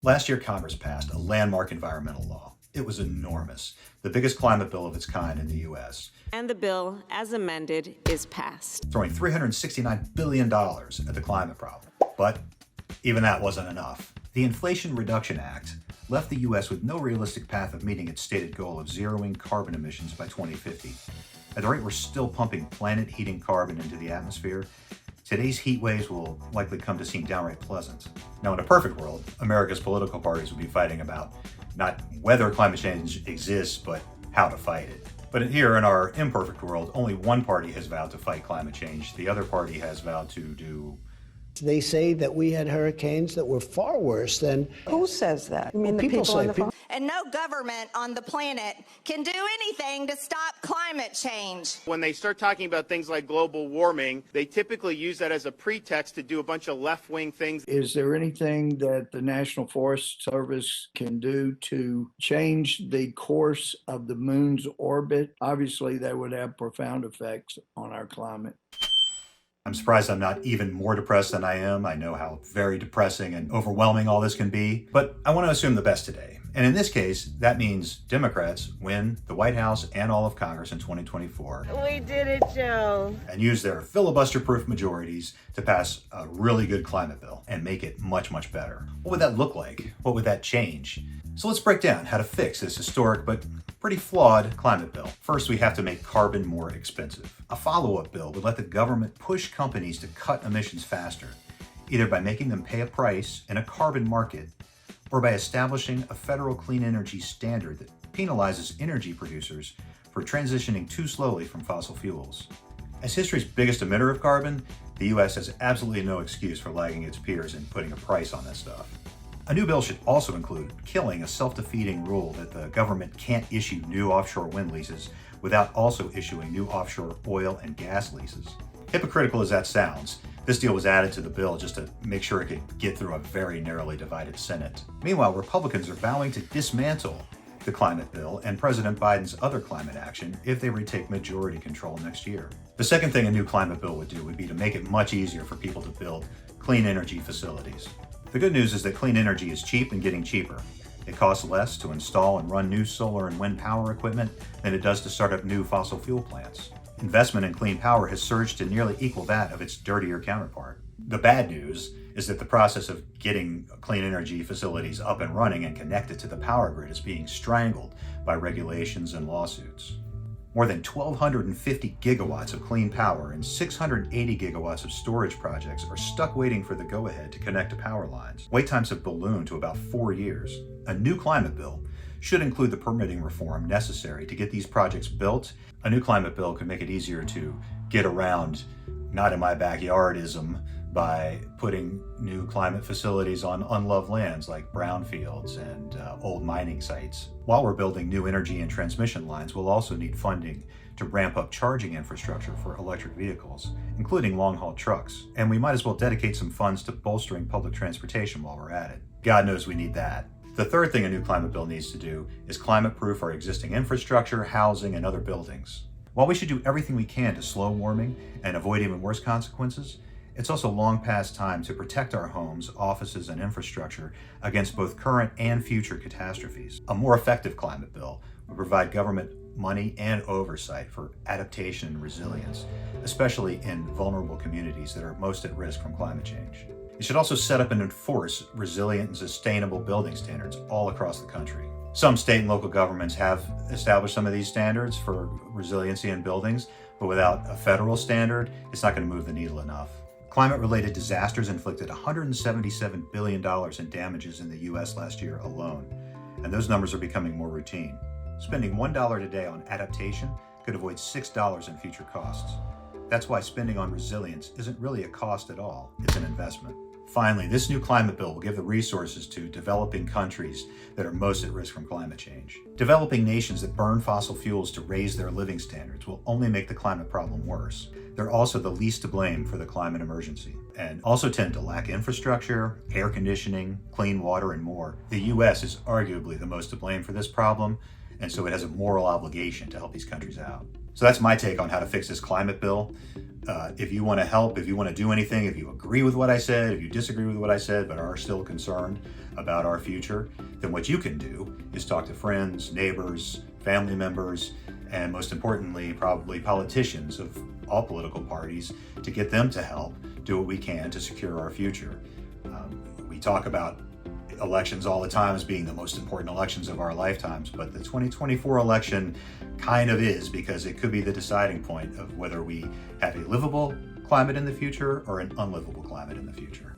Last year, Congress passed a landmark environmental law. It was enormous, the biggest climate bill of its kind in the U.S. And the bill, as amended, is passed, throwing $369 billion at the climate problem. But even that wasn't enough. The Inflation Reduction Act left the U.S. with no realistic path of meeting its stated goal of zeroing carbon emissions by 2050. At the rate we're still pumping planet-heating carbon into the atmosphere, today's heat waves will likely come to seem downright pleasant. Now, in a perfect world, America's political parties would be fighting about not whether climate change exists, but how to fight it. But here in our imperfect world, only one party has vowed to fight climate change. The other party has vowed to do... They say that we had hurricanes that were far worse than... Who says that? You mean Well, the people people say on the phone? And no government on the planet can do anything to stop climate change. When they start talking about things like global warming, they typically use that as a pretext to do a bunch of left-wing things. Is there anything that the National Forest Service can do to change the course of the moon's orbit? Obviously, that would have profound effects on our climate. I'm surprised I'm not even more depressed than I am. I know how very depressing and overwhelming all this can be, but I want to assume the best today. And in this case, that means Democrats win the White House and all of Congress in 2024. We did it, Joe. And use their filibuster-proof majorities to pass a really good climate bill and make it much, much better. What would that look like? What would that change? So let's break down how to fix this historic but pretty flawed climate bill. First, we have to make carbon more expensive. A follow-up bill would let the government push companies to cut emissions faster, either by making them pay a price in a carbon market or by establishing a federal clean energy standard that penalizes energy producers for transitioning too slowly from fossil fuels. As history's biggest emitter of carbon, the U.S. has absolutely no excuse for lagging its peers in putting a price on this stuff. A new bill should also include killing a self-defeating rule that the government can't issue new offshore wind leases without also issuing new offshore oil and gas leases. Hypocritical as that sounds, this deal was added to the bill just to make sure it could get through a very narrowly divided Senate. Meanwhile, Republicans are vowing to dismantle the climate bill and President Biden's other climate action if they retake majority control next year. The second thing a new climate bill would do would be to make it much easier for people to build clean energy facilities. The good news is that clean energy is cheap and getting cheaper. It costs less to install and run new solar and wind power equipment than it does to start up new fossil fuel plants. Investment in clean power has surged to nearly equal that of its dirtier counterpart. The bad news is that the process of getting clean energy facilities up and running and connected to the power grid is being strangled by regulations and lawsuits. More than 1,250 gigawatts of clean power and 680 gigawatts of storage projects are stuck waiting for the go-ahead to connect to power lines. Wait times have ballooned to about 4 years. A new climate bill should include the permitting reform necessary to get these projects built. A new climate bill could make it easier to get around not in my backyardism by putting new climate facilities on unloved lands like brownfields and old mining sites. While we're building new energy and transmission lines, we'll also need funding to ramp up charging infrastructure for electric vehicles, including long-haul trucks. And we might as well dedicate some funds to bolstering public transportation while we're at it. God knows we need that. The third thing a new climate bill needs to do is climate-proof our existing infrastructure, housing, and other buildings. While we should do everything we can to slow warming and avoid even worse consequences, it's also long past time to protect our homes, offices, and infrastructure against both current and future catastrophes. A more effective climate bill would provide government money and oversight for adaptation and resilience, especially in vulnerable communities that are most at risk from climate change. It should also set up and enforce resilient and sustainable building standards all across the country. Some state and local governments have established some of these standards for resiliency in buildings, but without a federal standard, it's not going to move the needle enough. Climate-related disasters inflicted $177 billion in damages in the U.S. last year alone, and those numbers are becoming more routine. Spending $1 today on adaptation could avoid $6 in future costs. That's why spending on resilience isn't really a cost at all, it's an investment. Finally, this new climate bill will give the resources to developing countries that are most at risk from climate change. Developing nations that burn fossil fuels to raise their living standards will only make the climate problem worse. They're also the least to blame for the climate emergency, and also tend to lack infrastructure, air conditioning, clean water, and more. The U.S. is arguably the most to blame for this problem, and so it has a moral obligation to help these countries out. So that's my take on how to fix this climate bill. If you want to help, if you want to do anything, if you agree with what I said, if you disagree with what I said, but are still concerned about our future, then what you can do is talk to friends, neighbors, family members, and most importantly, probably politicians of all political parties to get them to help do what we can to secure our future. We talk about elections all the time as being the most important elections of our lifetimes, but the 2024 election kind of is, because it could be the deciding point of whether we have a livable climate in the future or an unlivable climate in the future.